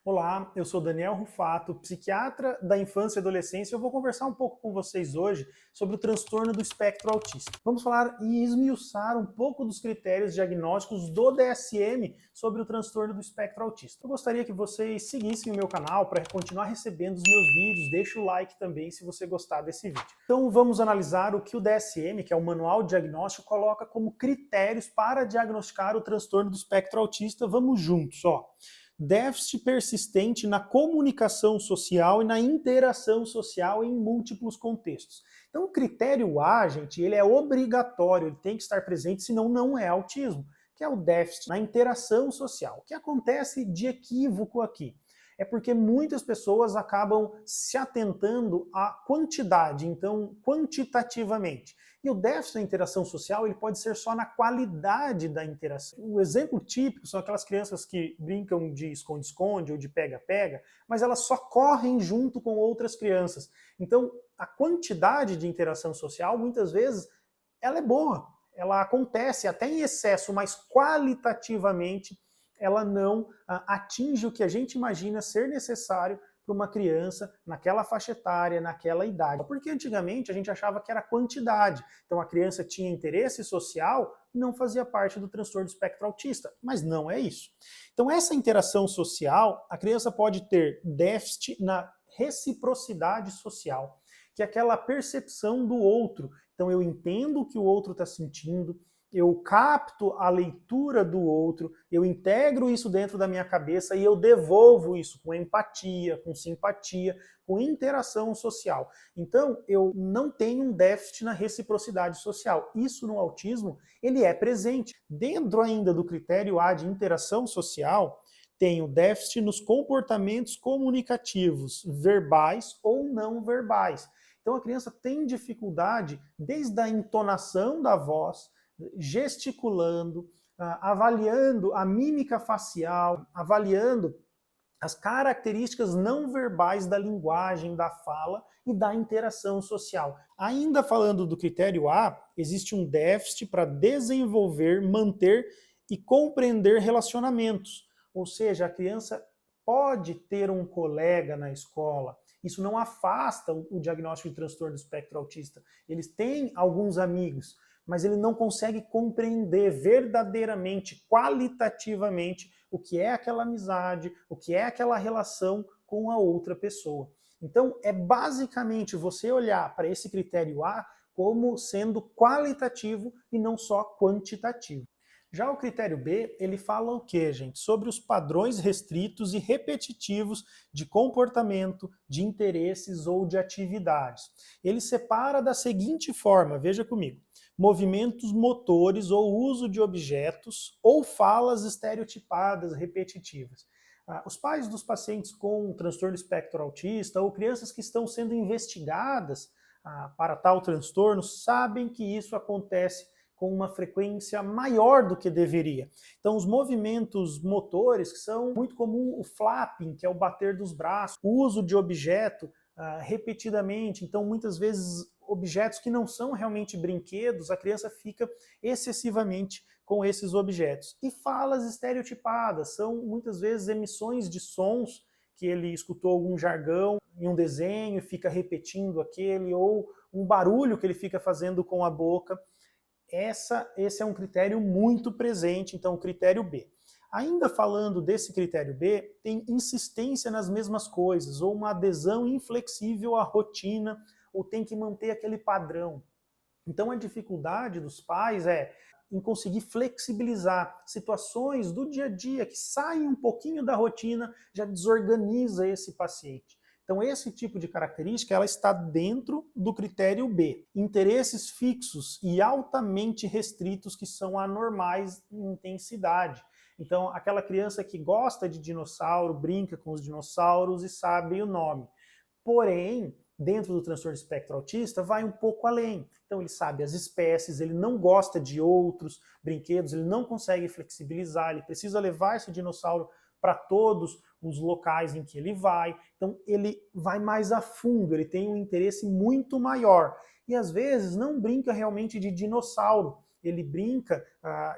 Olá, eu sou Daniel Rufato, psiquiatra da infância e adolescência. Eu vou conversar um pouco com vocês hoje sobre o transtorno do espectro autista. Vamos falar e esmiuçar um pouco dos critérios diagnósticos do DSM sobre o transtorno do espectro autista. Eu gostaria que vocês seguissem o meu canal para continuar recebendo os meus vídeos. Deixa o like também se você gostar desse vídeo. Então vamos analisar o que o DSM, que é o Manual Diagnóstico, coloca como critérios para diagnosticar o transtorno do espectro autista. Vamos juntos, ó. Déficit persistente na comunicação social e na interação social em múltiplos contextos. Então, o critério A, gente, ele é obrigatório, ele tem que estar presente, senão não é autismo, que é o déficit na interação social. O que acontece de equívoco aqui? É porque muitas pessoas acabam se atentando à quantidade, então, quantitativamente. E o déficit da interação social ele pode ser só na qualidade da interação. O exemplo típico são aquelas crianças que brincam de esconde-esconde ou de pega-pega, mas elas só correm junto com outras crianças. Então, a quantidade de interação social, muitas vezes, ela é boa. Ela acontece até em excesso, mas qualitativamente ela não atinge o que a gente imagina ser necessário para uma criança naquela faixa etária, naquela idade. Porque antigamente a gente achava que era quantidade. Então a criança tinha interesse social, não fazia parte do transtorno do espectro autista. Mas não é isso. Então essa interação social, a criança pode ter déficit na reciprocidade social, que é aquela percepção do outro. Então eu entendo o que o outro está sentindo, eu capto a leitura do outro, eu integro isso dentro da minha cabeça e eu devolvo isso com empatia, com simpatia, com interação social. Então, eu não tenho um déficit na reciprocidade social. Isso no autismo, ele é presente. Dentro ainda do critério A de interação social, tem o déficit nos comportamentos comunicativos, verbais ou não verbais. Então, a criança tem dificuldade desde a entonação da voz, gesticulando, avaliando a mímica facial, avaliando as características não verbais da linguagem, da fala e da interação social. Ainda falando do critério A, existe um déficit para desenvolver, manter e compreender relacionamentos. Ou seja, a criança pode ter um colega na escola. Isso não afasta o diagnóstico de transtorno do espectro autista. Eles têm alguns amigos, mas ele não consegue compreender verdadeiramente, qualitativamente, o que é aquela amizade, o que é aquela relação com a outra pessoa. Então, é basicamente você olhar para esse critério A como sendo qualitativo e não só quantitativo. Já o critério B, ele fala o quê, gente? Sobre os padrões restritos e repetitivos de comportamento, de interesses ou de atividades. Ele separa da seguinte forma, veja comigo: movimentos motores ou uso de objetos ou falas estereotipadas, repetitivas. Os pais dos pacientes com transtorno espectro autista ou crianças que estão sendo investigadas para tal transtorno sabem que isso acontece com uma frequência maior do que deveria. Então, os movimentos motores, que são muito comum, o flapping, que é o bater dos braços, o uso de objeto repetidamente, então muitas vezes objetos que não são realmente brinquedos, a criança fica excessivamente com esses objetos. E falas estereotipadas, são muitas vezes emissões de sons que ele escutou algum jargão em um desenho e fica repetindo aquele, ou um barulho que ele fica fazendo com a boca. Esse é um critério muito presente, então o critério B. Ainda falando desse critério B, tem insistência nas mesmas coisas, ou uma adesão inflexível à rotina, ou tem que manter aquele padrão. Então a dificuldade dos pais é em conseguir flexibilizar situações do dia a dia que saem um pouquinho da rotina, já desorganiza esse paciente. Então esse tipo de característica ela está dentro do critério B. Interesses fixos e altamente restritos que são anormais em intensidade. Então aquela criança que gosta de dinossauro, brinca com os dinossauros e sabe o nome. Porém, dentro do transtorno de espectro autista, vai um pouco além. Então ele sabe as espécies, ele não gosta de outros brinquedos, ele não consegue flexibilizar, ele precisa levar esse dinossauro para todos os locais em que ele vai. Então ele vai mais a fundo, ele tem um interesse muito maior. E às vezes não brinca realmente de dinossauro, ele brinca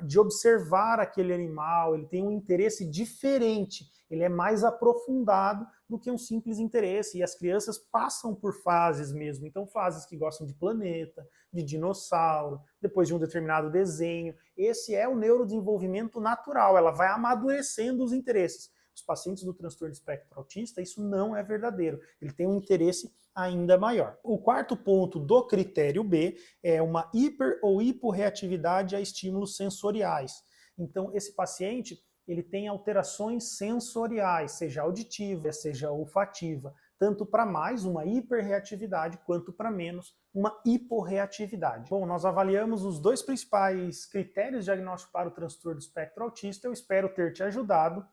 de observar aquele animal, ele tem um interesse diferente, ele é mais aprofundado do que um simples interesse, e as crianças passam por fases mesmo, então fases que gostam de planeta, de dinossauro, depois de um determinado desenho. Esse é o neurodesenvolvimento natural, ela vai amadurecendo os interesses. Os pacientes do transtorno de espectro autista, isso não é verdadeiro, ele tem um interesse ainda maior. O quarto ponto do critério B é uma hiper ou hiporreatividade a estímulos sensoriais. Então, esse paciente ele tem alterações sensoriais, seja auditiva, seja olfativa, tanto para mais uma hiperreatividade, quanto para menos uma hiporreatividade. Bom, nós avaliamos os dois principais critérios diagnósticos para o transtorno do espectro autista, eu espero ter te ajudado.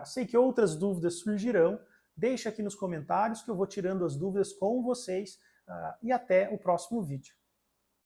Sei que outras dúvidas surgirão, deixa aqui nos comentários que eu vou tirando as dúvidas com vocês, e até o próximo vídeo.